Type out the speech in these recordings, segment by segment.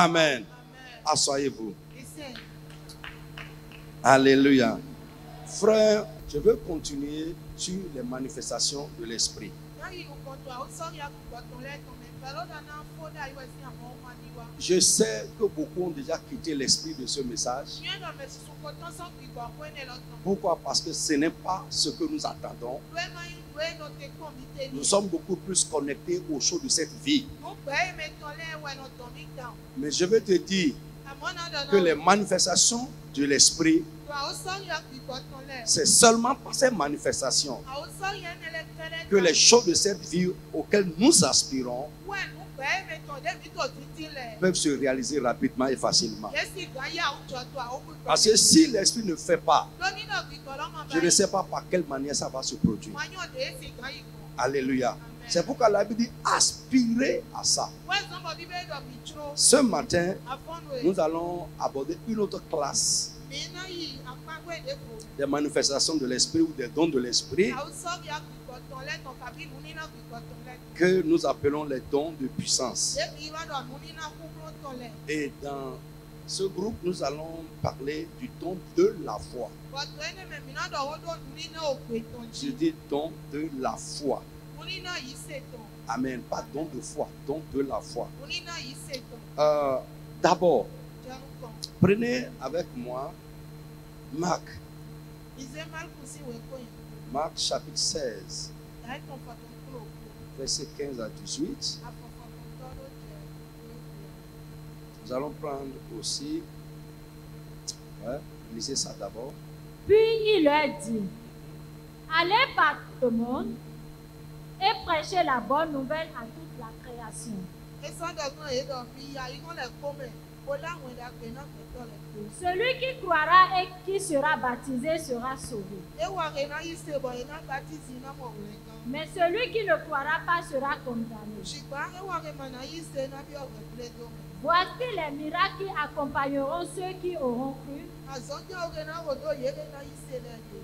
Amen. Asseyez-vous. Alléluia. Frère, je veux continuer sur les manifestations de l'esprit. Je sais que beaucoup ont déjà quitté l'esprit de ce message. Pourquoi? Parce que ce n'est pas ce que nous attendons. Nous sommes beaucoup plus connectés aux choses de cette vie. Mais je veux te dire que les manifestations de l'esprit, c'est seulement par ces manifestations que les choses de cette vie auxquelles nous aspirons peuvent se réaliser rapidement et facilement. Parce que si l'esprit ne fait pas, je ne sais pas par quelle manière ça va se produire. Alléluia. C'est pourquoi la Bible dit aspirer à ça. Ce matin, nous allons aborder une autre classe des manifestations de l'esprit ou des dons de l'esprit que nous appelons les dons de puissance. Et dans ce groupe, nous allons parler du don de la foi. Je dis don de la foi. Amen. Pas don de foi, don de la foi. D'abord, prenez avec moi Marc. Marc chapitre 16, verset 15 à 18. Nous allons prendre aussi, lisez ça d'abord. Puis il leur dit, allez par tout le monde et prêchez la bonne nouvelle à toute la création. Celui qui croira et qui sera baptisé sera sauvé. Mais celui qui ne croira pas sera condamné. Voici les miracles qui accompagneront ceux qui auront cru.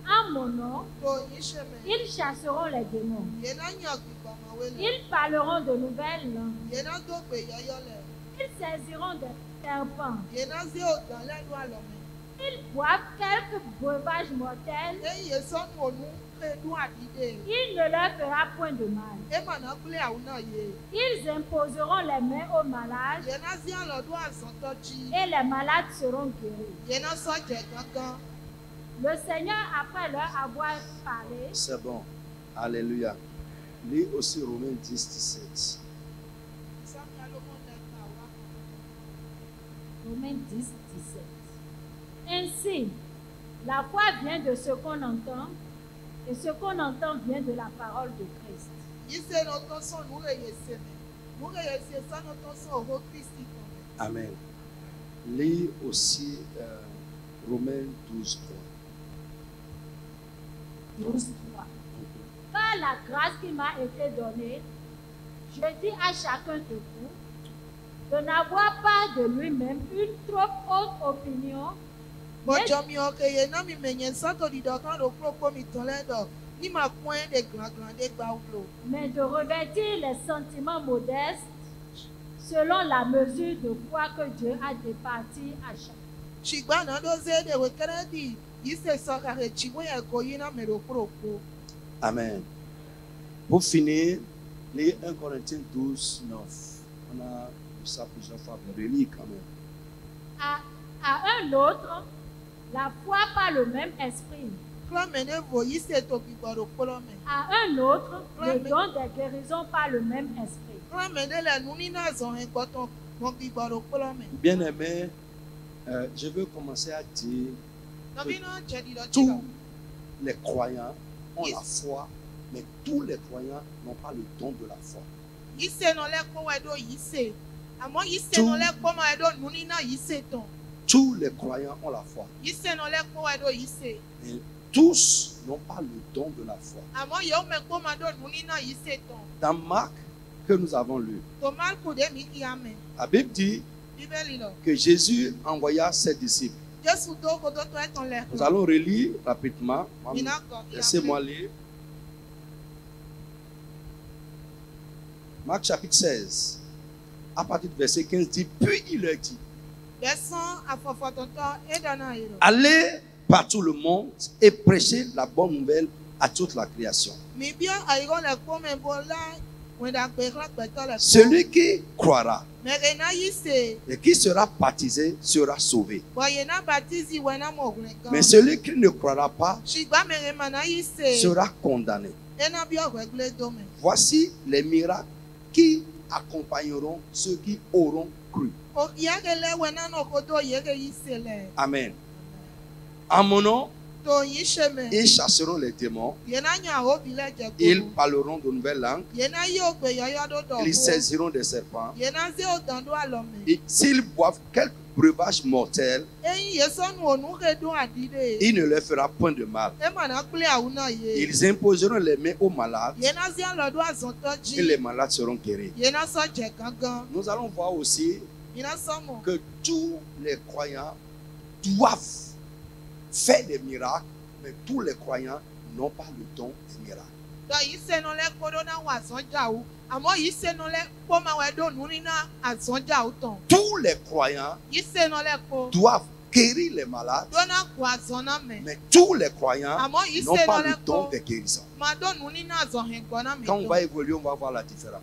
En mon nom, ils chasseront les démons. Ils parleront de nouvelles langues. Ils saisiront des serpents. Ils boivent quelques breuvages mortels. Il ne leur fera point de mal. Ils imposeront les mains aux malades et les malades seront guéris. Le Seigneur, après leur avoir parlé, c'est bon. Alléluia. Lis aussi Romains 10, 17. Romains 10, 17. Ainsi, la foi vient de ce qu'on entend, et ce qu'on entend vient de la parole de Christ. Amen. Lis aussi Romains 12, 3. 12, 3. Par la grâce qui m'a été donnée, je dis à chacun de vous de n'avoir pas de lui-même une trop haute opinion, mais de revêtir les sentiments modestes selon la mesure de foi que Dieu a départie à chacun. Amen. Pour finir, les 1 Corinthiens 12, 9. On a vu ça plusieurs fois, mais relis quand même. À un autre, la foi par le même esprit. À un autre, le don des guérisons par le même esprit. Bien-aimé, je veux commencer à dire que tous les croyants ont la foi, mais tous les croyants n'ont pas le don de la foi. Tous les croyants ont la foi. Mais tous n'ont pas le don de la foi. Dans Marc, que nous avons lu, la Bible dit que Jésus envoya ses disciples. Nous allons relire rapidement. Laissez-moi lire. Marc chapitre 16, à partir du verset 15, dit, puis il leur dit, allez par tout le monde et prêchez la bonne nouvelle à toute la création. Celui qui croira et qui sera baptisé sera sauvé. Mais celui qui ne croira pas sera condamné. Voici les miracles qui accompagneront ceux qui auront cru. Amen. En mon nom, ils chasseront les démons. Ils parleront de nouvelles langues. Ils saisiront des serpents. Et s'ils boivent quelques breuvages mortels, il ne leur fera point de mal. Ils imposeront les mains aux malades et les malades seront guéris. Nous allons voir aussi que tous les croyants doivent faire des miracles, mais tous les croyants n'ont pas le don des miracles. Tous les croyants doivent guérir les malades, mais tous les croyants n'ont pas le don des guérisons. Quand on va évoluer, on va voir la différence.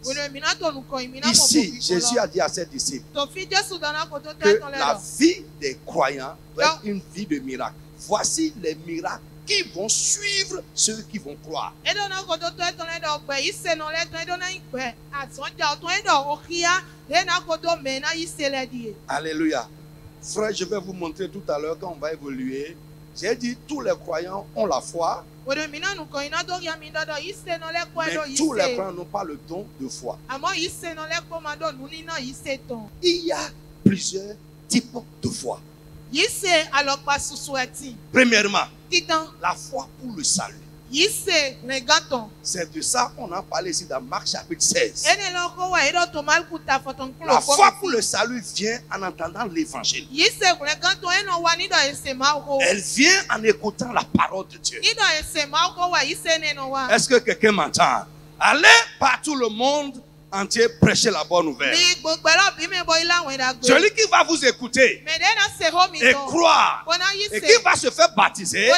Ici, Jésus a dit à ses disciples que la vie des croyants doit être une vie de miracle. Voici les miracles qui vont suivre ceux qui vont croire. Alléluia. Frère, je vais vous montrer tout à l'heure quand on va évoluer. J'ai dit tous les croyants ont la foi, mais tous les croyants n'ont pas le don de foi. Il y a plusieurs types de foi. Premièrement, la foi pour le salut. C'est de ça qu'on a parlé ici dans Marc chapitre 16. La foi pour le salut vient en entendant l'évangile. Elle vient en écoutant la parole de Dieu. Est-ce que quelqu'un m'entend? Allez par tout le monde entier prêcher la bonne nouvelle. Celui qui va vous écouter et croire et qui va se faire baptiser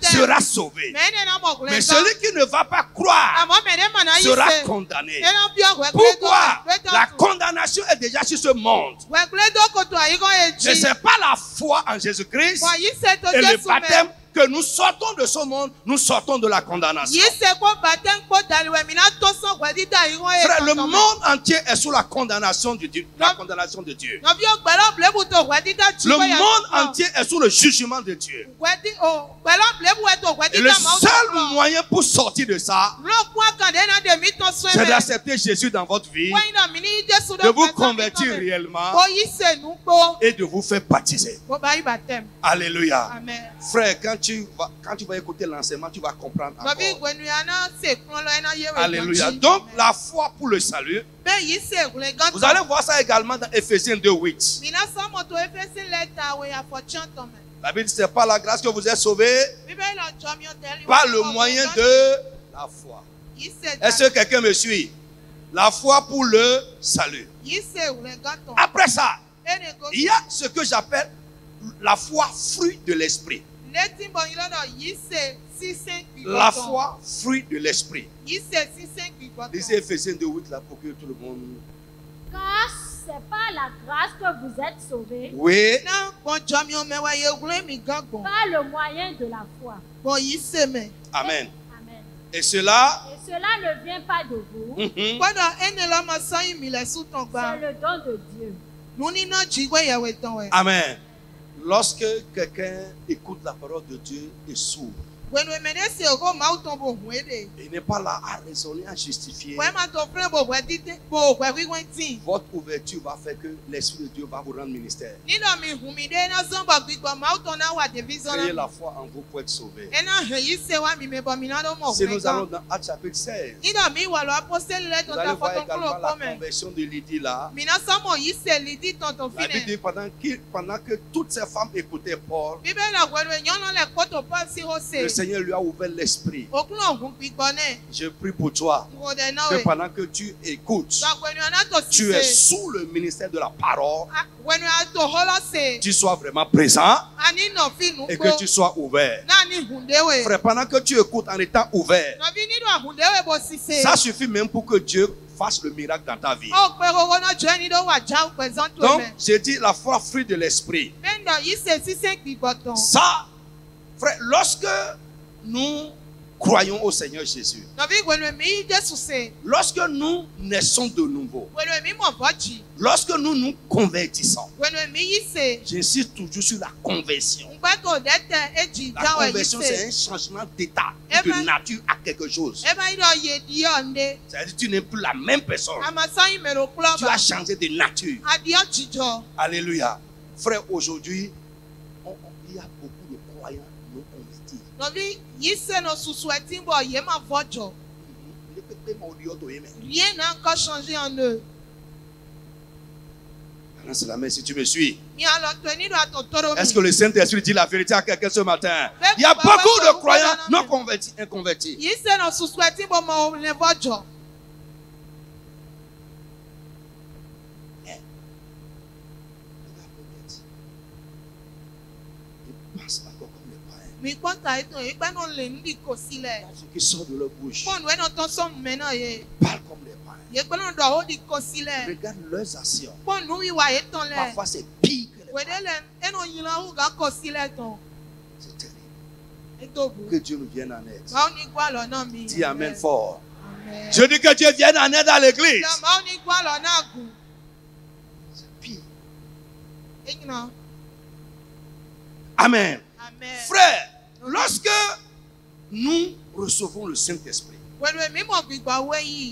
sera sauvé. Mais celui qui ne va pas croire sera condamné. Pourquoi? La condamnation est déjà sur ce monde. Ce n'est pas la foi en Jésus-Christ et le baptême que nous sortons de ce monde, nous sortons de la condamnation. Frère, le monde entier est sous la condamnation de Dieu. La condamnation de Dieu. Le monde entier est sous le jugement de Dieu. Et le seul moyen pour sortir de ça, c'est d'accepter Jésus dans votre vie, de vous convertir réellement et de vous faire baptiser. Alléluia. Frère, quand tu vas écouter l'enseignement, tu vas comprendre encore. Alléluia. Donc, la foi pour le salut. Vous allez voir ça également dans Ephésiens 2:8. La Bible dit, c'est par la grâce que vous êtes sauvés, par le moyen de la foi. Est-ce que quelqu'un me suit? La foi pour le salut. Après ça, il y a ce que j'appelle la foi fruit de l'esprit. La foi, fruit de l'esprit. Lisez Ephésiens 2:8 là pour que tout le monde. Car c'est par la grâce que vous êtes sauvés. Oui. Par le moyen de la foi. Amen. Et cela ne vient pas de vous. C'est le don de Dieu. Amen. Lorsque quelqu'un écoute la parole de Dieu et s'ouvre, il n'est pas là à raisonner, à justifier. Votre ouverture va faire que l'Esprit de Dieu va vous rendre ministère. Créez la foi en vous pour être sauvé. Si nous allons dans Actes chapitre 16, vous allez voir également la conversion de Lydie là. La Bible dit pendant que toutes ces femmes écoutaient Paul, le Seigneur lui a ouvert l'esprit, je prie pour toi que pendant que tu écoutes, tu es sous le ministère de la parole, tu sois vraiment présent et que tu sois ouvert. Frère, pendant que tu écoutes en étant ouvert, ça suffit même pour que Dieu fasse le miracle dans ta vie. Donc, j'ai dit la foi, fruit de l'esprit. Ça, frère, lorsque nous croyons au Seigneur Jésus, lorsque nous naissons de nouveau, lorsque nous nous convertissons, j'insiste toujours sur la conversion. La conversion, c'est un changement d'état, de nature à quelque chose. C'est-à-dire que tu n'es plus la même personne. Tu as changé de nature. Alléluia. Frère, aujourd'hui, il y a beaucoup de croyants non convertis. Rien n'a encore changé en eux. C'est la main si tu me suis. Est-ce que le Saint-Esprit dit la vérité à quelqu'un ce matin? Il y a beaucoup de croyants non convertis, inconvertis. Ils pensent encore comme les païens. Ceux qui sortent de leur bouche parlent comme les païens. Regarde leurs actions. Parfois c'est pire que les païens. C'est terrible. Que Dieu nous vienne en aide. Dis amen fort. Amen. Je dis que Dieu vienne en aide à l'église. C'est pire. Amen. Amen. Frère, lorsque nous recevons le Saint-Esprit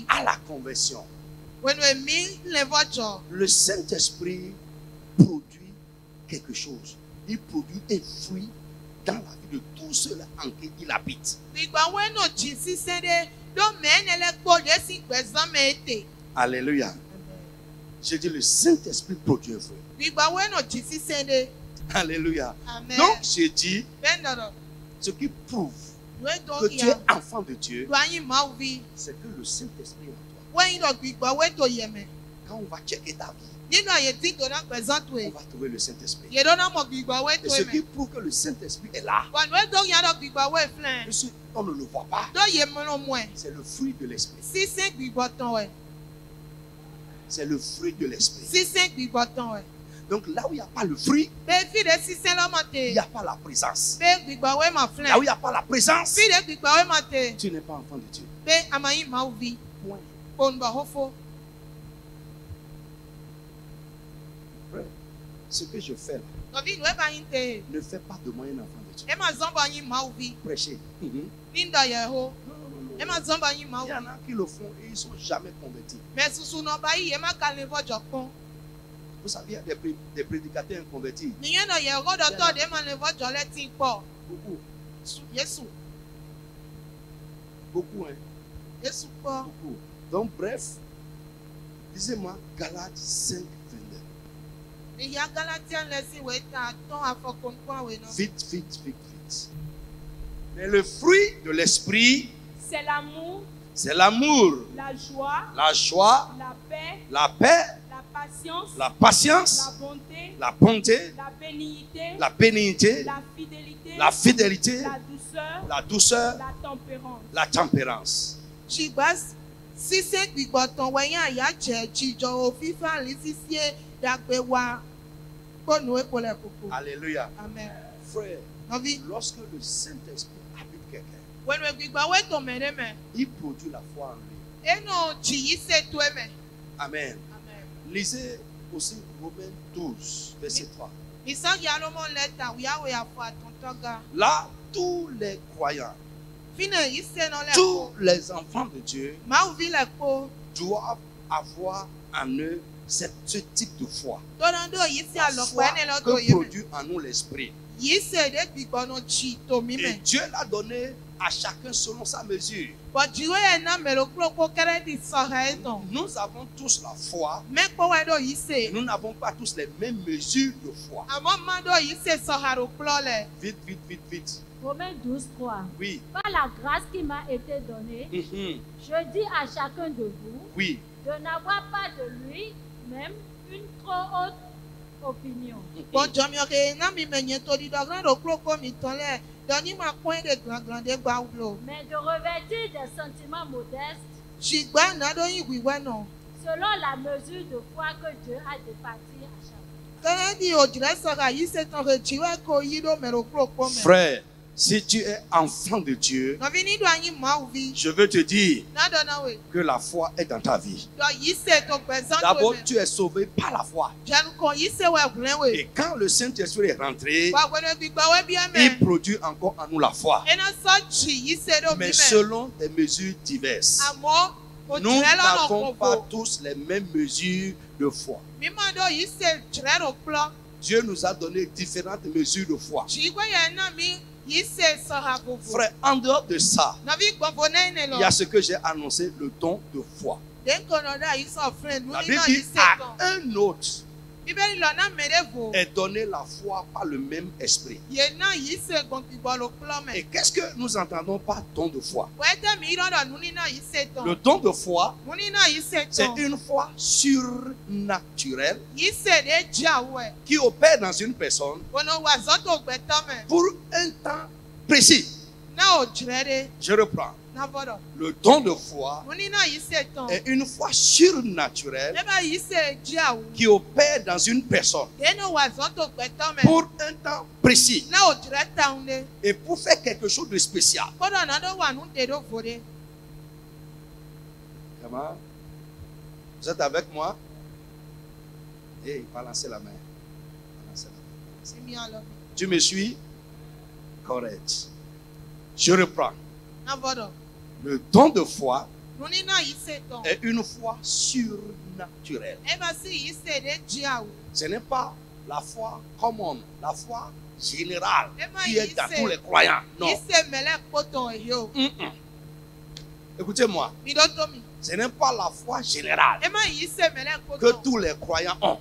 à la conversion, le Saint-Esprit produit quelque chose. Il produit un fruit dans la vie de tous ceux-là en qui il habite. Alléluia. J'ai dit le Saint-Esprit produit un fruit. Alléluia. Amen. Donc j'ai dit ce qui prouve que tu es enfant de Dieu, c'est que le Saint-Esprit en toi. Quand on va checker ta vie, on va trouver le Saint-Esprit. Et ce qui prouve que le Saint-Esprit est là, on ne le voit pas. C'est le fruit de l'Esprit. C'est le fruit de l'Esprit. Donc là où il n'y a pas le fruit, il n'y a pas la présence. Là où il n'y a pas la présence, tu n'es pas enfant de Dieu. Point. Frère, ce que je fais là, ne fais pas de moi un enfant de Dieu. Prêchez. Non. Il y en a qui le font et ils ne sont jamais convertis. Vous savez, il y a des prédicateurs inconvertis. Beaucoup. Beaucoup, hein. Beaucoup. Donc, bref, lisez-moi Galates 5, 22. Vite. Mais le fruit de l'esprit, c'est l'amour, la joie, la paix, la patience, la bonté, la bénignité, la fidélité, la douceur, la tempérance. Alléluia. Amen. Frère, lorsque le Saint-Esprit habite quelqu'un, il produit la foi en lui. Amen. Lisez aussi Romains 12, verset 3. Là, tous les croyants, tous les enfants de Dieu doivent avoir en eux ce type de foi. La foi que produit en nous l'esprit. Et Dieu l'a donné à chacun selon sa mesure. Nous avons tous la foi. Nous n'avons pas tous les mêmes mesures de foi. Vite, vite, vite, vite. Romains 12, 3. Oui. Par la grâce qui m'a été donnée, je dis à chacun de vous oui. de n'avoir pas de lui-même une trop haute opinion. Mais de revêtir des sentiments modestes selon la mesure de foi que Dieu a départie à chacun. Frère, si tu es enfant de Dieu, je veux te dire que la foi est dans ta vie. D'abord, tu es sauvé par la foi. Et quand le Saint-Esprit est rentré, il produit encore en nous la foi. Mais selon des mesures diverses. Nous n'avons pas tous les mêmes mesures de foi. Dieu nous a donné différentes mesures de foi. Frère, en dehors de ça, il y a ce que j'ai annoncé, le don de foi. La Bible dit à un autre est donné la foi par le même esprit. Et qu'est-ce que nous entendons par don de foi? Le don de foi, c'est une foi surnaturelle qui opère dans une personne pour un temps précis. Je reprends. Le don de foi est une foi surnaturelle qui opère dans une personne pour un temps précis et pour faire quelque chose de spécial. Comment? Vous êtes avec moi? Hey, balancez la main. Tu me suis? Correct. Je reprends. Le don de foi est une foi surnaturelle. Ce n'est pas la foi commune, la foi générale qui est dans tous les croyants. Non. Écoutez-moi. Ce n'est pas la foi générale que tous les croyants ont.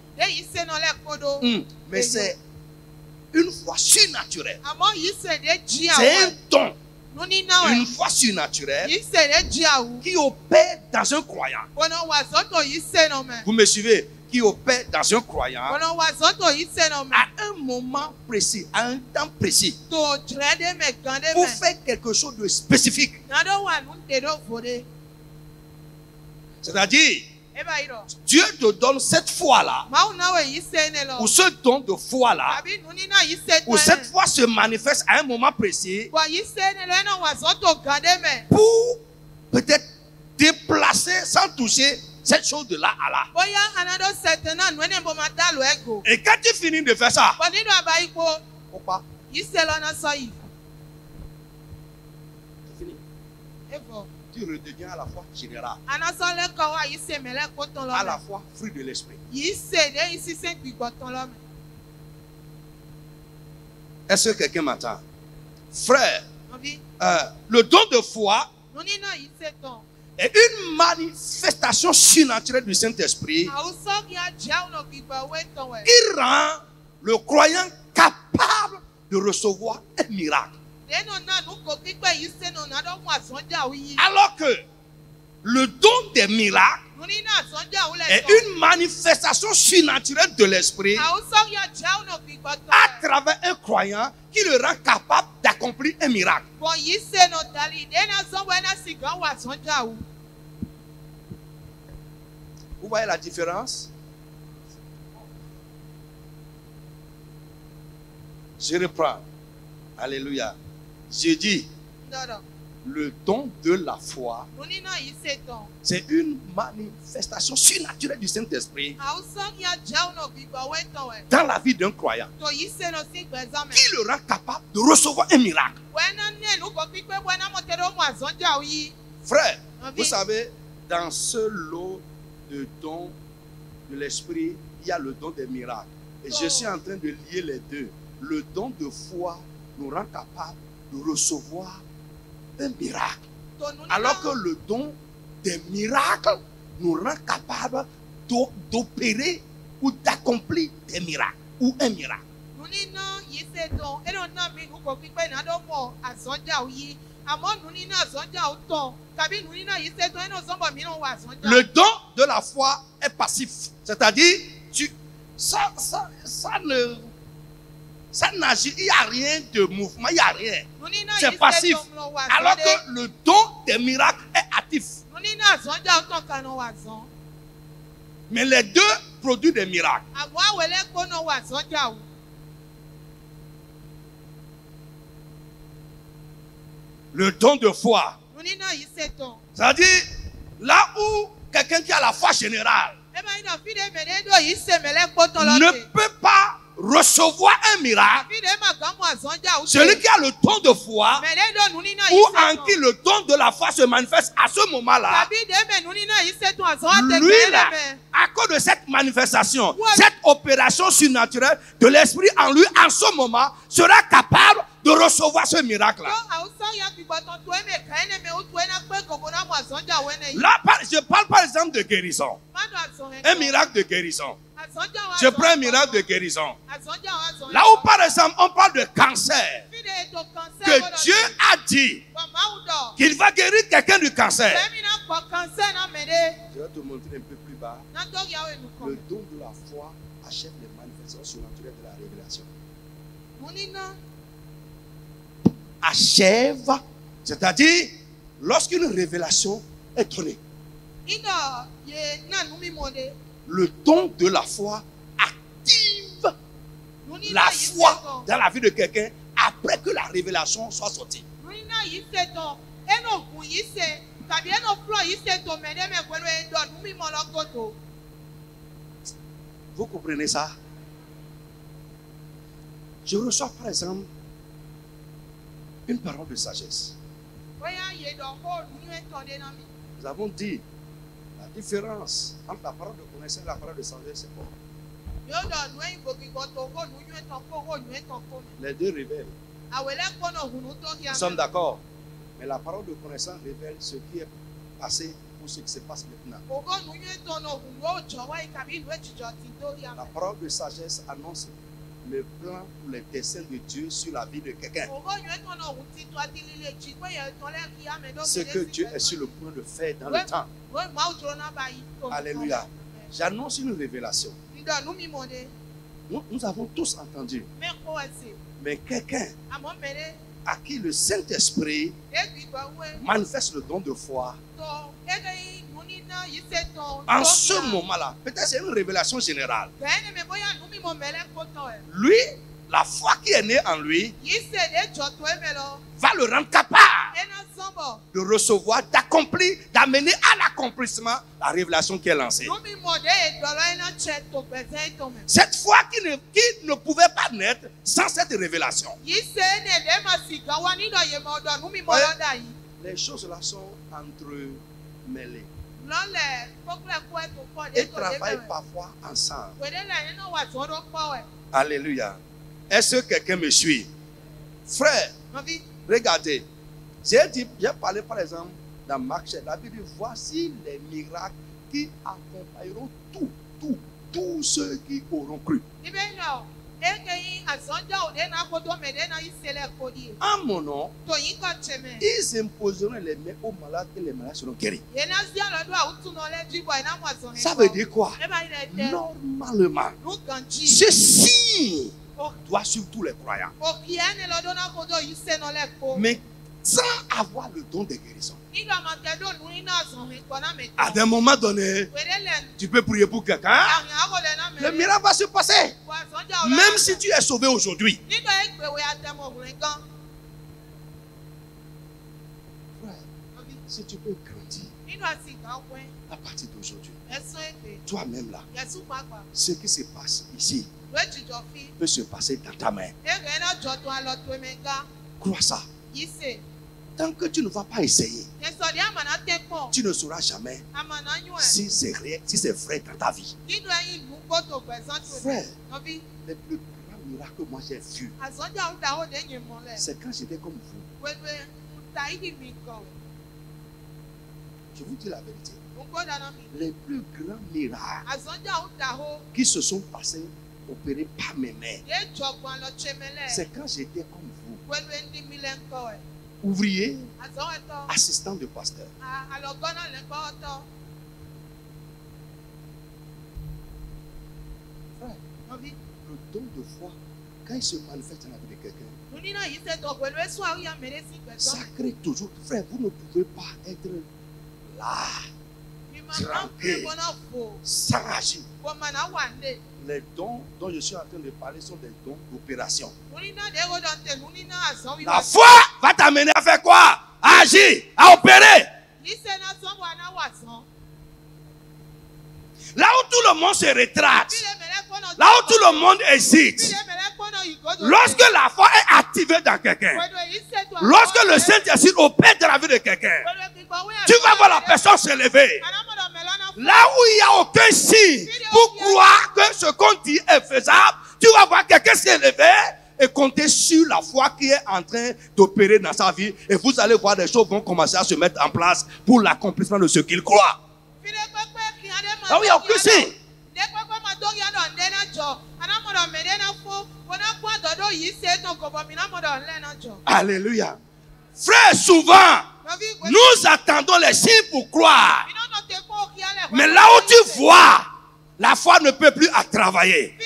Mais c'est une foi surnaturelle. C'est un don. Une foi surnaturelle qui opère dans un croyant. Vous me suivez? Qui opère dans un croyant à un moment précis, à un temps précis, pour faire quelque chose de spécifique. C'est-à-dire, Dieu te donne cette foi-là, ou ce don de foi-là, où cette foi se manifeste à un moment précis, pour peut-être déplacer sans toucher cette chose de là à là. Et quand tu finis de faire ça, tu redeviens à la fois général, à la fois fruit de l'esprit. Est-ce que quelqu'un m'entend? Frère, le don de foi est une manifestation surnaturelle du Saint-Esprit qui rend le croyant capable de recevoir un miracle. Alors que le don des miracles est une manifestation surnaturelle de l'esprit à travers un croyant qui le rend capable d'accomplir un miracle. Vous voyez la différence? Je reprends. Alléluia. Je dis, le don de la foi, c'est une manifestation surnaturelle du Saint-Esprit dans la vie d'un croyant qui le rend capable de recevoir un miracle. Frère, vous savez, dans ce lot de dons de l'Esprit, il y a le don des miracles. Et je suis en train de lier les deux. Le don de foi nous rend capable de recevoir un miracle. Alors que le don des miracles nous rend capables d'opérer ou d'accomplir des miracles ou un miracle. Le don de la foi est passif. C'est-à-dire, ça n'agit, il n'y a rien de mouvement, il n'y a rien. C'est passif. Alors que le don des miracles est actif. Mais les deux produisent des miracles. Le don de foi. C'est-à-dire, là où quelqu'un qui a la foi générale ne peut pas recevoir un miracle, celui qui a le don de foi ou en qui le don de la foi se manifeste à ce moment-là, lui là, à cause de cette manifestation, cette opération surnaturelle de l'esprit en lui, en ce moment, sera capable de recevoir ce miracle-là. Là, je parle par exemple de guérison. Un miracle de guérison. Je prends un miracle de guérison. Là où par exemple on parle de cancer, que Dieu a dit qu'il va guérir quelqu'un du cancer. Je vais te montrer un peu plus bas. Le don de la foi achève les manifestations surnaturelles de la révélation. Achève, c'est-à-dire lorsqu'une révélation est donnée, le don de la foi active la foi dans la vie de quelqu'un après que la révélation soit sortie. Vous comprenez ça? Je reçois par exemple une parole de sagesse. Nous avons dit la différence entre la parole de connaissance et la parole de sagesse, c'est quoi? Les deux révèlent. Nous sommes d'accord. Mais la parole de connaissance révèle ce qui est passé ou ce qui se passe maintenant. La parole de sagesse annonce le plan ou les desseins de Dieu sur la vie de quelqu'un. Ce que Dieu est sur le point de faire dans le temps. Alléluia. J'annonce une révélation. Nous avons tous entendu. Mais quelqu'un à qui le Saint-Esprit manifeste le don de foi, en ce moment-là, peut-être c'est une révélation générale. Lui, la foi qui est née en lui va le rendre capable de recevoir, d'accomplir, d'amener à l'accomplissement la révélation qui est lancée. Cette foi qui ne pouvait pas naître sans cette révélation. Les choses là sont entremêlées. Et travaillent parfois ensemble. Alléluia. Est-ce que quelqu'un me suit? Frère, regardez. J'ai parlé par exemple dans Marc, la Bible dit voici les miracles qui accompagneront tous ceux qui auront cru. En mon nom, ils imposeront les mains aux malades et les malades seront guéris. Ça veut dire quoi? Normalement, ceci doit suivre tous les croyants. Mais sans avoir le don de guérison. À un moment donné, tu peux prier pour quelqu'un. Le miracle va se passer. Même si tu es sauvé aujourd'hui. Frère, si tu peux grandir à partir d'aujourd'hui, toi-même là, ce qui se passe ici peut se passer dans ta main. Crois ça. Tant que tu ne vas pas essayer, tu ne sauras jamais si c'est vrai, dans ta vie. Frère, les plus grands miracles que moi j'ai vus, c'est quand j'étais comme vous. Je vous dis la vérité. Les plus grands miracles qui se sont passés, opérés par mes mains, c'est quand j'étais comme vous. Ouvrier, assistant de pasteur. Frère, le don de foi, quand il se manifeste dans la vie de quelqu'un, ça crée toujours. Frère, vous ne pouvez pas être là, tranquille, sans agir. Les dons dont je suis en train de parler sont des dons d'opération. La foi va t'amener à faire quoi? À agir, à opérer. Là où tout le monde se rétracte, là où tout le monde hésite, lorsque la foi est activée dans quelqu'un, lorsque le Saint-Esprit opère dans la vie de quelqu'un, tu vas voir la personne se lever. Là où il n'y a aucun signe pour croire que ce qu'on dit est faisable, tu vas voir quelqu'un se lever et compter sur la foi qui est en train d'opérer dans sa vie. Et vous allez voir des choses vont commencer à se mettre en place pour l'accomplissement de ce qu'il croit. Là où il n'y a aucun signe. Alléluia. Frère, souvent, nous attendons les signes pour croire. Mais là où tu vois, la foi ne peut plus travailler.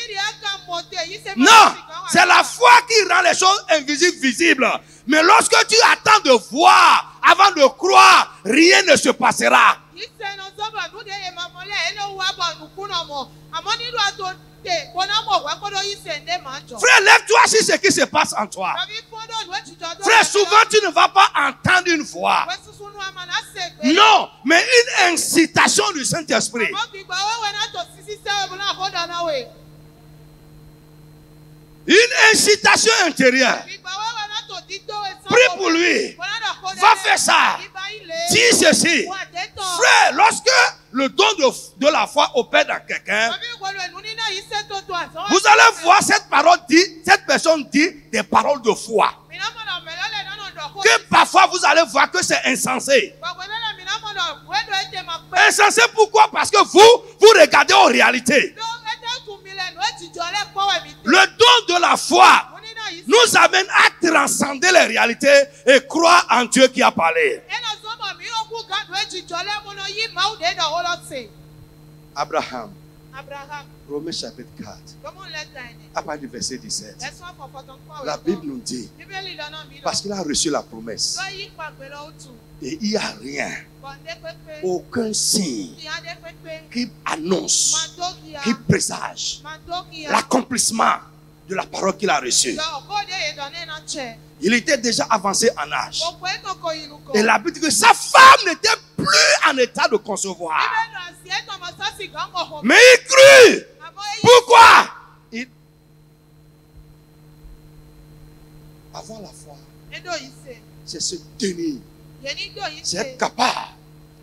Non, c'est la foi qui rend les choses invisibles visibles. Mais lorsque tu attends de voir, avant de croire, rien ne se passera. Frère, lève-toi sur ce qui se passe en toi. Frère, souvent tu ne vas pas entendre une voix. Non, mais une incitation du Saint-Esprit. Une incitation intérieure. Prie pour lui. Va faire ça. Dis ceci. Frère, lorsque le don de la foi opère dans quelqu'un, vous allez voir cette personne dit des paroles de foi. Que parfois vous allez voir que c'est insensé. Insensé pourquoi? Parce que vous regardez en réalité. Le don de la foi nous amène à transcender les réalités et croire en Dieu qui a parlé. Abraham. Romains chapitre 4. À partir du verset 17. La Bible nous dit, parce qu'il a reçu la promesse, et il n'y a rien, aucun signe qui annonce, qui présage l'accomplissement de la parole qu'il a reçue. Il était déjà avancé en âge. Et la Bible dit que sa femme n'était plus en état de concevoir. Mais il crut. Pourquoi? Avoir la foi, c'est se tenir. C'est être capable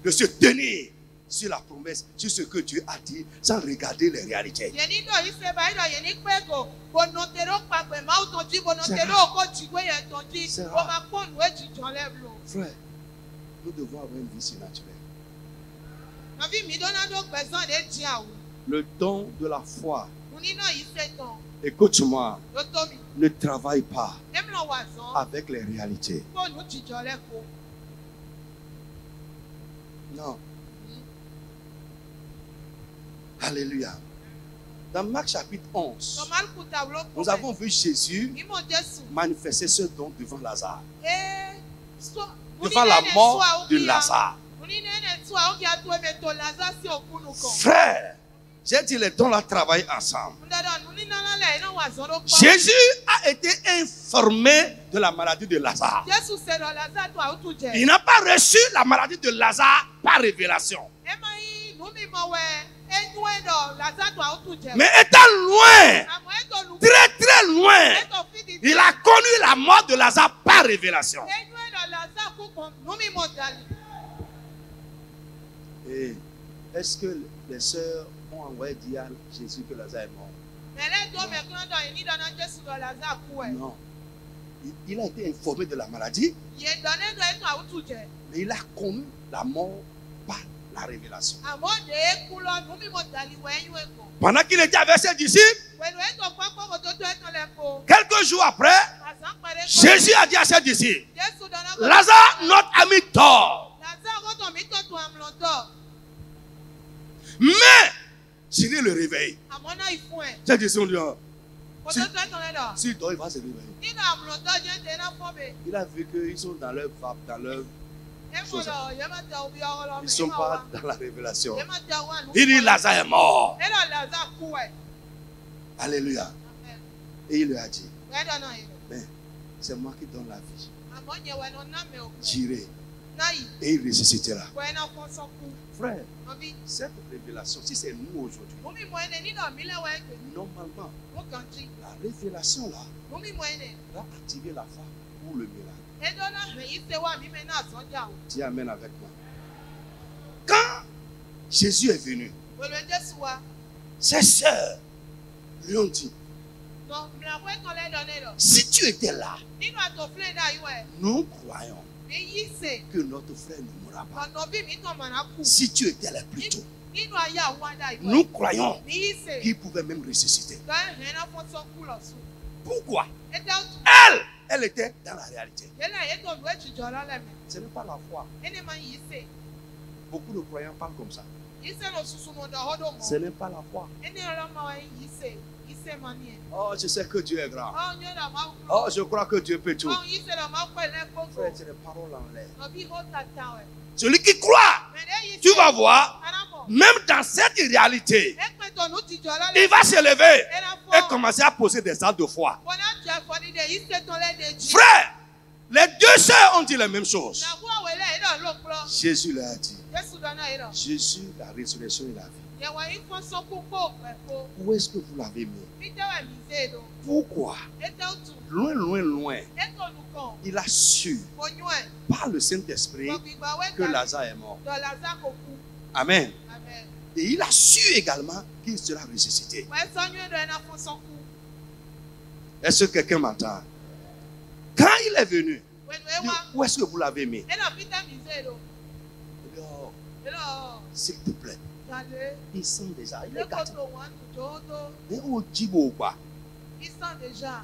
de se tenir sur la promesse, sur ce que Dieu a dit, sans regarder les réalités. C'est rare. Frère, nous devons avoir une vie surnaturelle. Le don de la foi, écoute-moi, ne travaille pas avec les réalités. Non. Alléluia. Dans Marc chapitre 11, nous avons vu Jésus manifester ce don devant Lazare. Devant la mort de Lazare. Frère, j'ai dit les dons là travaillent ensemble. Jésus a été informé de la maladie de Lazare. Il n'a pas reçu la maladie de Lazare par révélation. Mais étant loin, très très loin, il a connu la mort de Lazare par révélation. Et est-ce que les sœurs ont envoyé dire à Jésus que Lazare est mort? Non. Il a été informé de la maladie. Mais il a connu la mort par la révélation. Pendant qu'il était avec ses disciples, quelques jours après, Jésus a dit à ses disciples, Lazare, notre ami dort. Mais, s'il le réveille, ses disciples ont dit, s'il dort, il va se réveiller. Il a vu qu'ils sont dans leur vape, dans leur chose. Ils ne sont pas dans la révélation. Il dit Lazare est mort. Alléluia. Et il lui a dit, mais c'est moi qui donne la vie. J'irai. Et il ressuscitera. Frère, cette révélation, si c'est nous aujourd'hui, normalement, la révélation là va activer la foi pour le miracle. Dis amen avec moi. Quand Jésus est venu, ses sœurs lui ont dit, si tu étais là, nous croyons que notre frère ne mourra pas. Si tu étais là plus tôt, nous croyons qu'il pouvait même ressusciter. Pourquoi? Elle était dans la réalité. Ce n'est pas la foi. Beaucoup de croyants parlent comme ça. Ce n'est pas la foi. Oh, je sais que Dieu est grand. Oh, je crois que Dieu peut tout. Frère, c'est des paroles en l'air. Celui qui croit, tu vas voir, même dans cette réalité, il va se lever et commencer à poser des actes de foi. Frère, les deux sœurs ont dit la même chose. Jésus leur a dit, Jésus, la résurrection et la vie. Où est-ce que vous l'avez mis? Pourquoi? Loin, loin, loin, il a su par le Saint-Esprit que Lazare est mort. Amen. Et il a su également qu'il sera ressuscité. Est-ce que quelqu'un m'entend? Quand il est venu, où est-ce que vous l'avez mis? S'il te plaît. Il sent déjà. Il est gâté. Mais où dit quoi? Il sent déjà.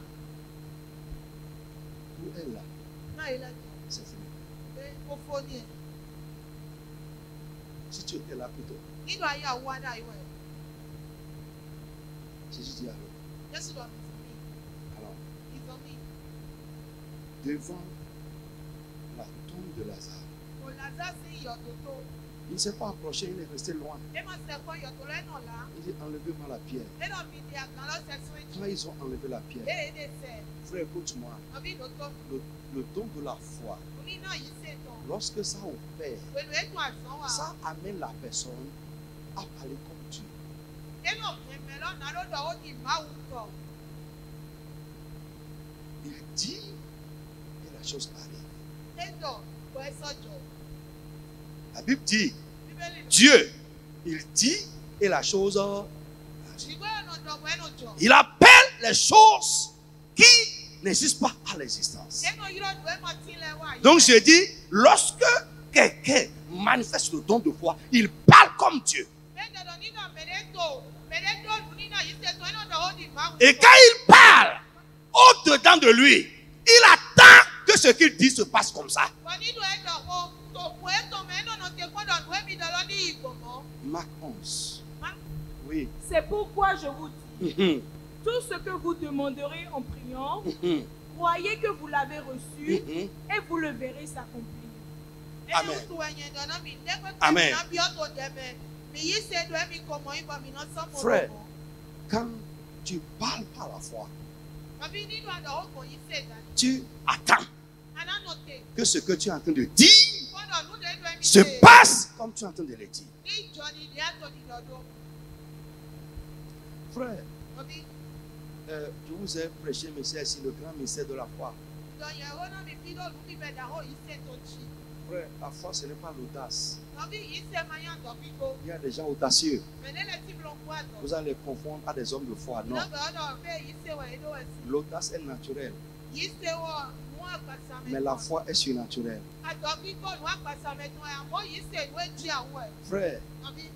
Où est là? C'est fini. Si tu étais là plutôt. Jésus dit alors. Devant la tombe de Lazare. Il ne s'est pas approché, il est resté loin. Il dit enlevez-moi la pierre. Quand ils ont enlevé la pierre, frère, écoute-moi. Le don de la foi, lorsque ça opère, ça amène la personne à parler comme Dieu. Il dit et la chose arrive. La Bible dit, Dieu, il dit et la chose arrive. Il appelle les choses qui n'existent pas à l'existence. Donc je dis, lorsque quelqu'un manifeste le don de foi, il parle comme Dieu. Et quand il parle, au-dedans de lui, il attend que ce qu'il dit se passe comme ça. Marc 11. Oui. C'est pourquoi je vous dis, tout ce que vous demanderez en priant, croyez que vous l'avez reçu et vous le verrez s'accomplir. Amen. Amen. Frère, quand tu parles par la foi, tu attends que ce que tu es en train de dire se passe comme tu es en train de le dire. Frère, je vous ai prêché, message sur le grand mystère de la foi. Frère, la foi, ce n'est pas l'audace. Il y a des gens audacieux. Vous allez les confondre à des hommes de foi. Non. L'audace est naturelle. Mais la foi est surnaturelle. Frère,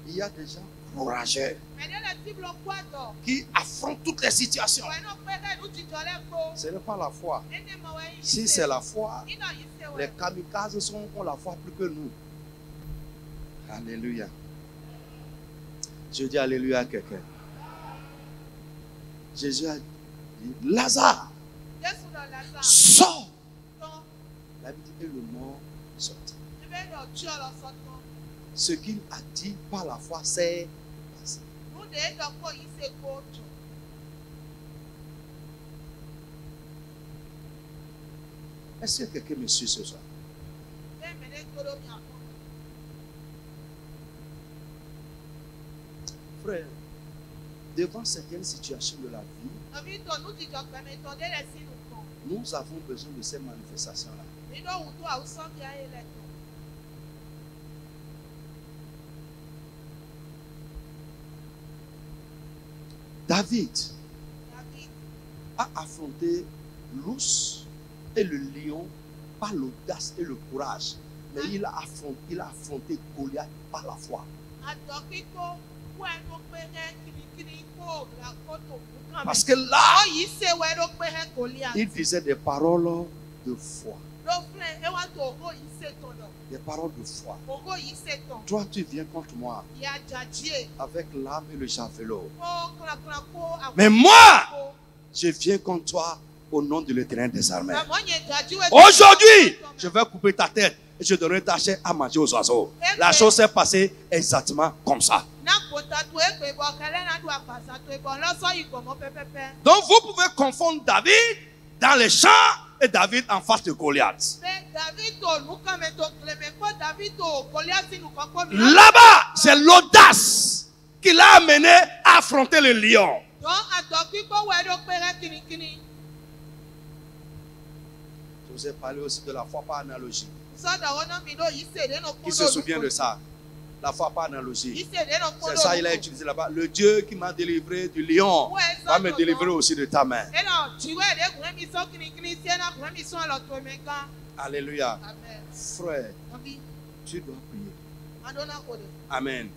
il y a des gens courageux qui affrontent toutes les situations. Ce n'est pas la foi. Si c'est la foi, les kamikazes ont la foi plus que nous. Alléluia. Je dis alléluia à quelqu'un. Jésus a dit, Lazare, sors. La Bible dit, et le mort sortit. Ce qu'il a dit par la foi, c'est passé. Est-ce que quelqu'un me suit ce soir? Frère, devant certaines situations de la vie, nous avons besoin de ces manifestations-là. David a affronté l'ours et le lion par l'audace et le courage. Mais il a affronté Goliath par la foi. Parce que là, il disait des paroles de foi. Des paroles de foi. Toi, tu viens contre moi avec l'âme et le javelot. Mais moi, je viens contre toi au nom de l'Éternel des armées. Aujourd'hui, je vais couper ta tête et je donnerai ta chair à manger aux oiseaux. La chose s'est passée exactement comme ça. Donc vous pouvez confondre David dans les champs et David en face de Goliath. Là-bas, c'est l'audace qui l'a amené à affronter le lion. Je vous ai parlé aussi de la foi par analogie. Qui se souvient de ça? La foi par analogie. C'est ça il a utilisé là-bas. Le Dieu qui m'a délivré du lion va me délivrer aussi de ta main. Alléluia. Frère, tu dois prier. Amen.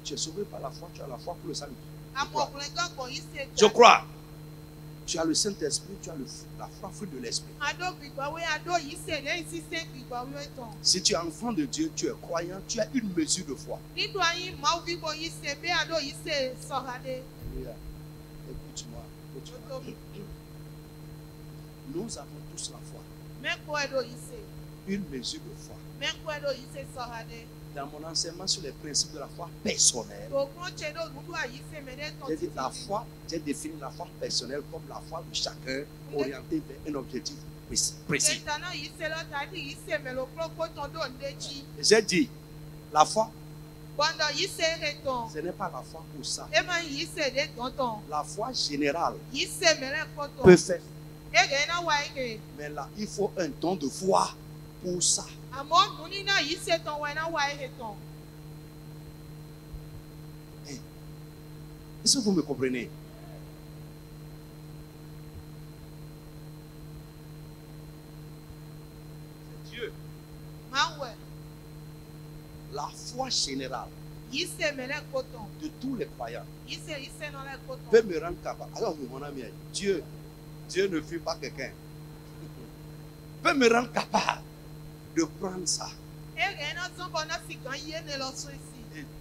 Tu es sauvé par la foi, tu as la foi pour le salut. Je crois. Tu as le Saint-Esprit, tu as la foi fruit de l'Esprit. Si tu es enfant de Dieu, tu es croyant, tu as une mesure de foi. Alléluia. Écoute-moi. Nous avons tous la foi. Une mesure de foi. Dans mon enseignement sur les principes de la foi personnelle, j'ai dit la foi, j'ai défini la foi personnelle comme la foi de chacun orientée vers un objectif précis. J'ai dit la foi, ce n'est pas la foi pour ça. La foi générale peut faire. Mais là, il faut un don de foi pour ça. Est-ce que vous me comprenez? C'est Dieu. La foi générale de tous les croyants peut me rendre capable. Alors, mon ami, Dieu ne fuit pas quelqu'un. Peut me rendre capable de prendre ça. Et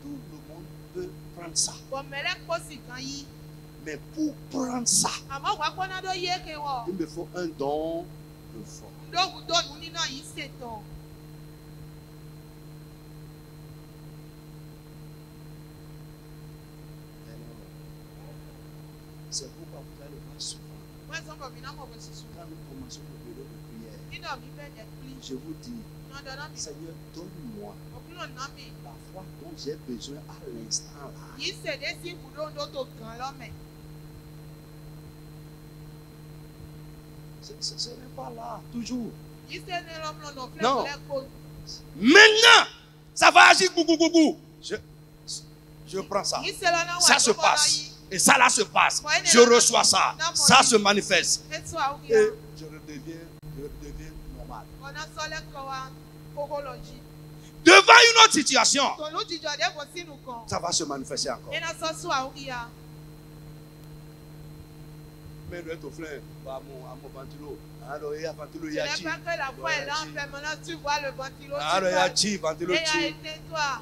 tout le monde peut prendre ça. Mais pour prendre ça, il me faut un don de foi. C'est pourquoi vous allez le voir souvent. Quand nous commençons le bureau de prière, je vous dis, Seigneur, donne-moi la foi dont j'ai besoin à l'instant là. Ce n'est pas là, toujours. Non. Maintenant, ça va agir, je prends ça. Ça se passe. Et ça là se passe. Je reçois ça. Ça se manifeste. Et je redeviens normal. Devant une autre situation, ça va se manifester encore. Mais ton frère, à mon ventilo. Alors, il y a ventilo, il y a chi. Ce n'est pas que la foi est là, maintenant tu vois le ventilo. Alors, il y a chi, ventilo, chi. Et tais-toi.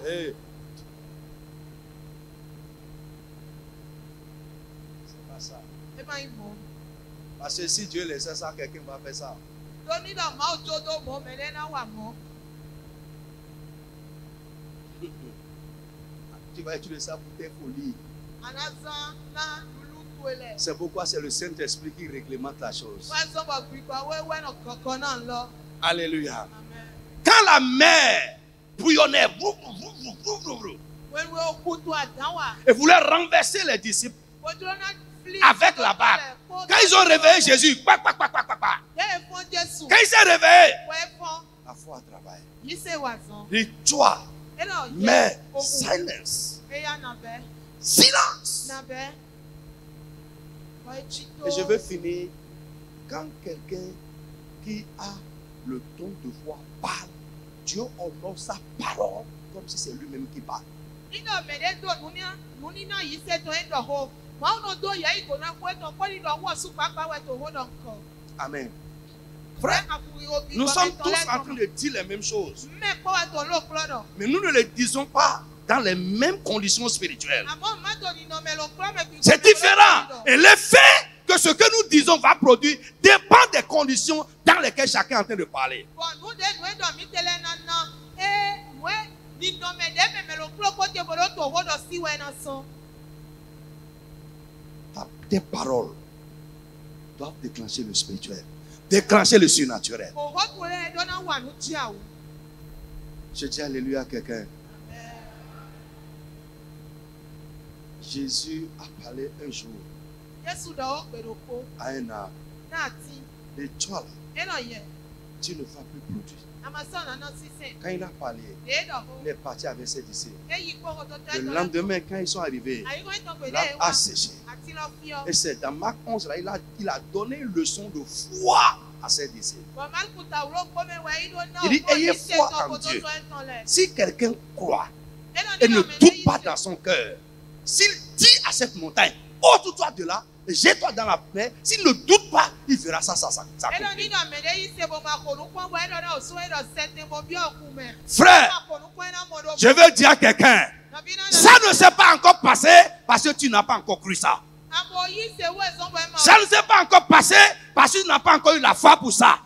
C'est pas ça. C'est pas une bonne. Parce que si Dieu laissait ça, quelqu'un va faire ça. Tu vas utiliser ça pour tes folies. C'est pourquoi c'est le Saint-Esprit qui réglemente la chose. Alléluia. Amen. Quand la mer bouillonnait et voulait renverser les disciples avec la barque, quand ils ont réveillé Jésus, quand il s'est réveillé, la foi travaille. Et toi, mais silence. Silence. Et je veux finir. Quand quelqu'un qui a le don de voix parle, Dieu honore sa parole comme si c'est lui-même qui parle. Amen. Frère, nous sommes tous en train de dire les mêmes choses. Mais nous ne les disons pas dans les mêmes conditions spirituelles. C'est différent. Et l'effet que ce que nous disons va produire dépend des conditions dans lesquelles chacun est en train de parler. Tes paroles doivent déclencher le spirituel, déclencher le surnaturel. Je dis alléluia à quelqu'un. Jésus a parlé un jour à un arbre. Et toi là, tu ne vas plus produire. Quand il a parlé, il est parti avec ses disciples. Le lendemain, quand ils sont arrivés, l'arbre a séché. Et c'est dans Marc 11, là, il a donné une leçon de foi à ses disciples. Il dit, ayez foi en Dieu. Si quelqu'un croit et ne doute pas dans son cœur, s'il dit à cette montagne, ôte-toi de là, jette-toi dans la mer, s'il ne doute pas, il verra ça. Frère, je veux dire à quelqu'un, ça ne s'est pas encore passé parce que tu n'as pas encore cru ça. Ça ne s'est pas encore passé parce que tu n'as pas encore eu la foi pour ça.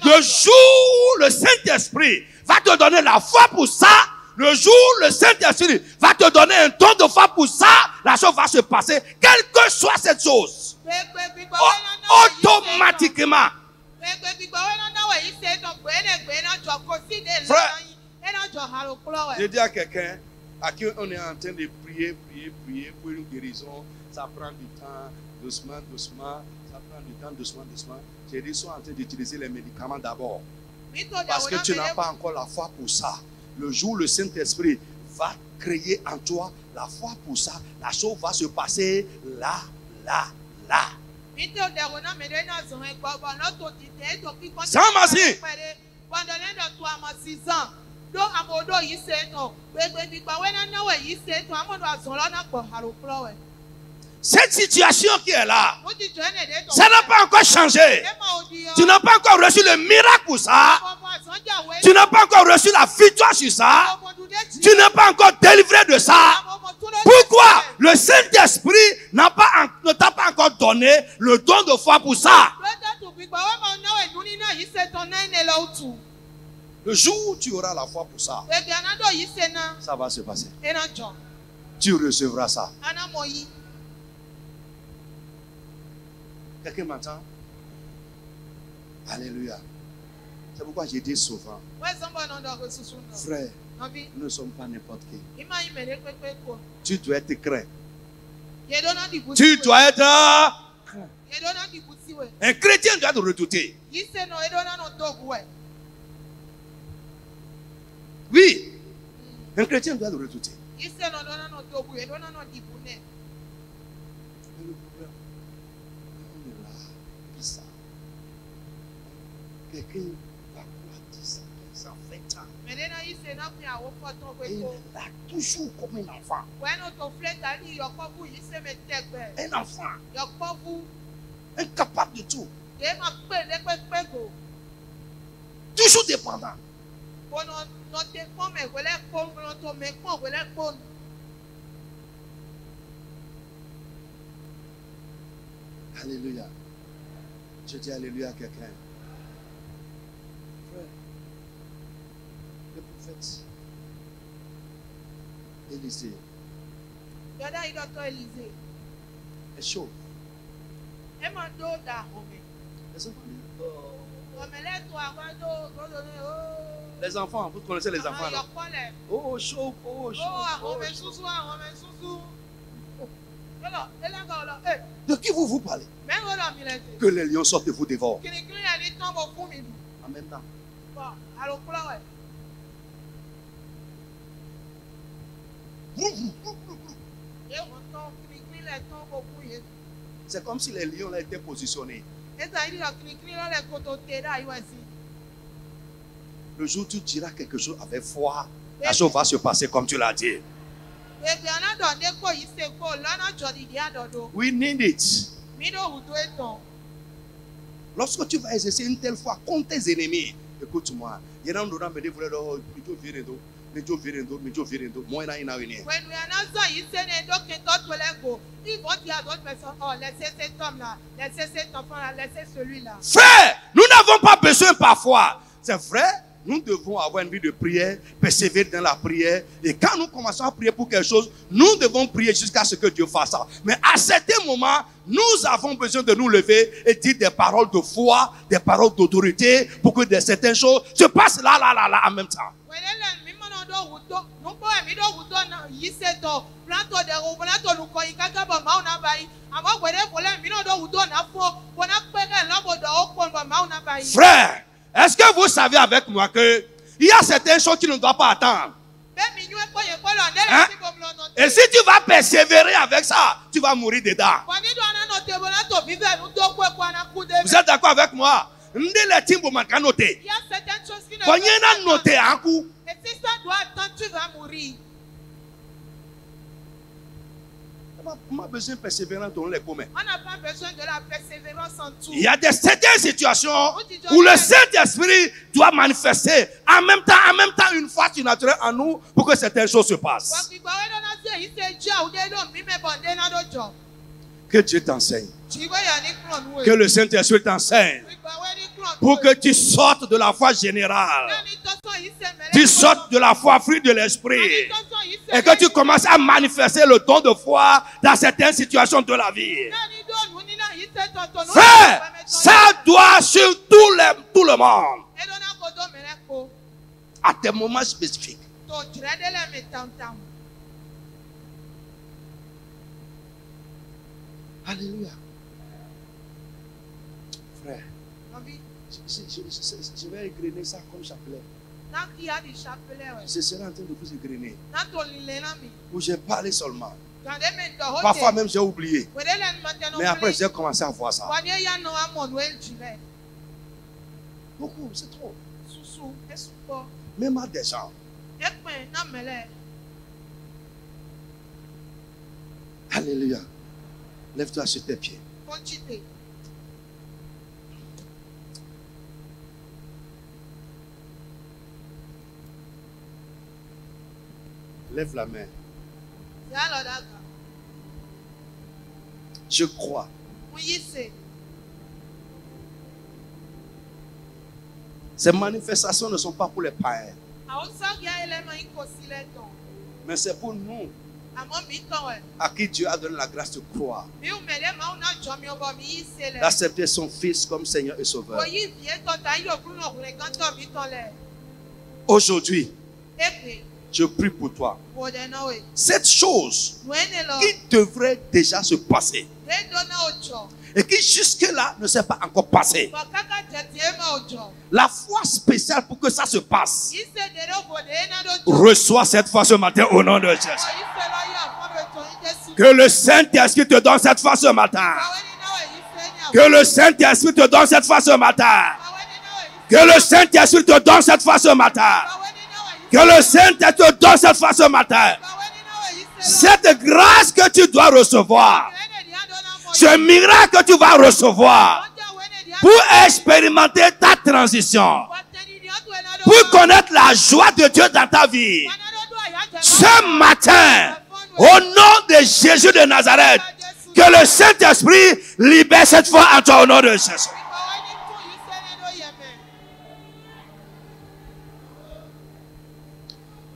Le jour où le Saint-Esprit va te donner la foi pour ça, le jour où le Saint-Esprit va te donner un don de foi pour ça, la chose va se passer, quelle que soit cette chose. Automatiquement. Frère, je dis à quelqu'un à qui on est en train de prier pour une guérison, ça prend du temps, doucement, ça prend du temps, doucement. J'ai dit, sois en train d'utiliser les médicaments d'abord. Parce que tu n'as pas encore la foi pour ça. Le jour où le Saint-Esprit va créer en toi la foi pour ça, la chose va se passer là. Ça m'a dit. Cette situation qui est là, ça n'a pas encore changé. Tu n'as pas encore reçu le miracle pour ça. Tu n'as pas encore reçu la victoire sur ça. Tu n'es pas encore délivré de ça. Pourquoi? Le Saint-Esprit ne t'a pas encore donné le don de foi pour ça. Le jour où tu auras la foi pour ça, ça va se passer. Tu recevras ça. Quelqu'un m'entend? Alléluia. C'est pourquoi j'ai dit souvent, frère, nous ne sommes pas n'importe qui. Tu dois être craint. Tu dois être craint. Un chrétien doit te redouter. Oui. Un chrétien doit te redouter. le problème, on est là, bizarre. Quelqu'un va quoi dire ça, ça fait temps. Et il est là, toujours comme un enfant. Un enfant, incapable de tout. Toujours dépendant. Alléluia. Je dis alléluia à quelqu'un. Frère, le prophète Élisée est chaud. Les enfants, vous connaissez les enfants, non? Oh, chaud, oh, chaud. De qui vous parlez? Que les lions sortent et vous dévorent. En même temps. C'est comme si les lions là étaient positionnés. Le jour où tu diras quelque chose avec foi, la chose va se passer comme tu l'as dit. We need it. Lorsque tu vas exercer une telle foi contre tes ennemis, écoute-moi. Il y a un endroit où il faut laisser cet homme-là, laisser cet enfant-là, laisser celui-là. Frère, nous n'avons pas besoin parfois. C'est vrai, nous devons avoir une vie de prière, persévérer dans la prière. Et quand nous commençons à prier pour quelque chose, nous devons prier jusqu'à ce que Dieu fasse ça. Mais à certains moments, nous avons besoin de nous lever et dire des paroles de foi, des paroles d'autorité, pour que certaines choses se passent là, en même temps. Frère, est-ce que vous savez avec moi que il y a certaines choses qui ne doivent pas attendre? Hein? Et si tu vas persévérer avec ça, tu vas mourir dedans. Vous êtes d'accord avec moi? Il y a certaines choses qui ne doivent pas attendre. Et si ça doit attendre, tu vas mourir. On a besoin de persévérance dans les communs. On n'a pas besoin de la persévérance en tout. Il y a certaines situations où le Saint-Esprit doit manifester en même temps une force naturelle en nous pour que certaines choses se passent. Que Dieu t'enseigne. Que le Saint-Esprit t'enseigne. Pour que tu sortes de la foi générale. Tu sortes de la foi fruit de l'esprit. Et que tu commences à manifester le don de foi dans certaines situations de la vie. Frère, ça doit sur tout le monde. À des moments spécifiques. Alléluia. Frère, je vais égrener ça comme chapelet. Je serai en train de vous égrener. Où j'ai parlé seulement. Parfois même j'ai oublié. Mais après j'ai commencé à voir ça. Beaucoup, c'est trop. Même à des gens. Alléluia. Lève-toi sur tes pieds. Lève la main. Je crois. Ces manifestations ne sont pas pour les païens. Mais c'est pour nous. À qui Dieu a donné la grâce de croire. D'accepter son Fils comme Seigneur et Sauveur. Aujourd'hui, je prie pour toi. Cette chose qui devrait déjà se passer et qui jusque-là ne s'est pas encore passé. La foi spéciale pour que ça se passe. Reçois cette foi ce matin au nom de Jésus. Que le Saint-Esprit te donne cette foi ce matin. Que le Saint-Esprit te donne cette foi ce matin. Que le Saint-Esprit te donne cette foi ce matin. Que le Saint-Esprit te donne cette foi ce matin. Cette grâce que tu dois recevoir, ce miracle que tu vas recevoir pour expérimenter ta transition, pour connaître la joie de Dieu dans ta vie. Ce matin, au nom de Jésus de Nazareth, que le Saint-Esprit libère cette foi en toi au nom de Jésus.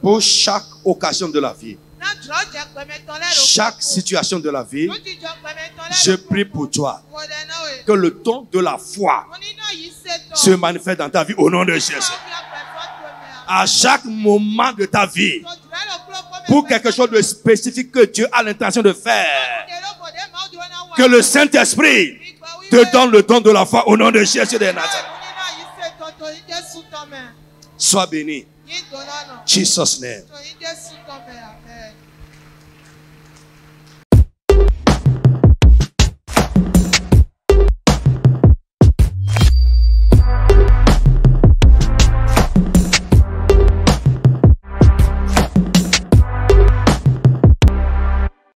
Pour chaque occasion de la vie, chaque situation de la vie, je prie pour toi que le don de la foi se manifeste dans ta vie au nom de Jésus. À chaque moment de ta vie, pour quelque chose de spécifique que Dieu a l'intention de faire, que le Saint-Esprit te donne le don de la foi au nom de Jésus de Nazareth. Sois béni. Jesus' name.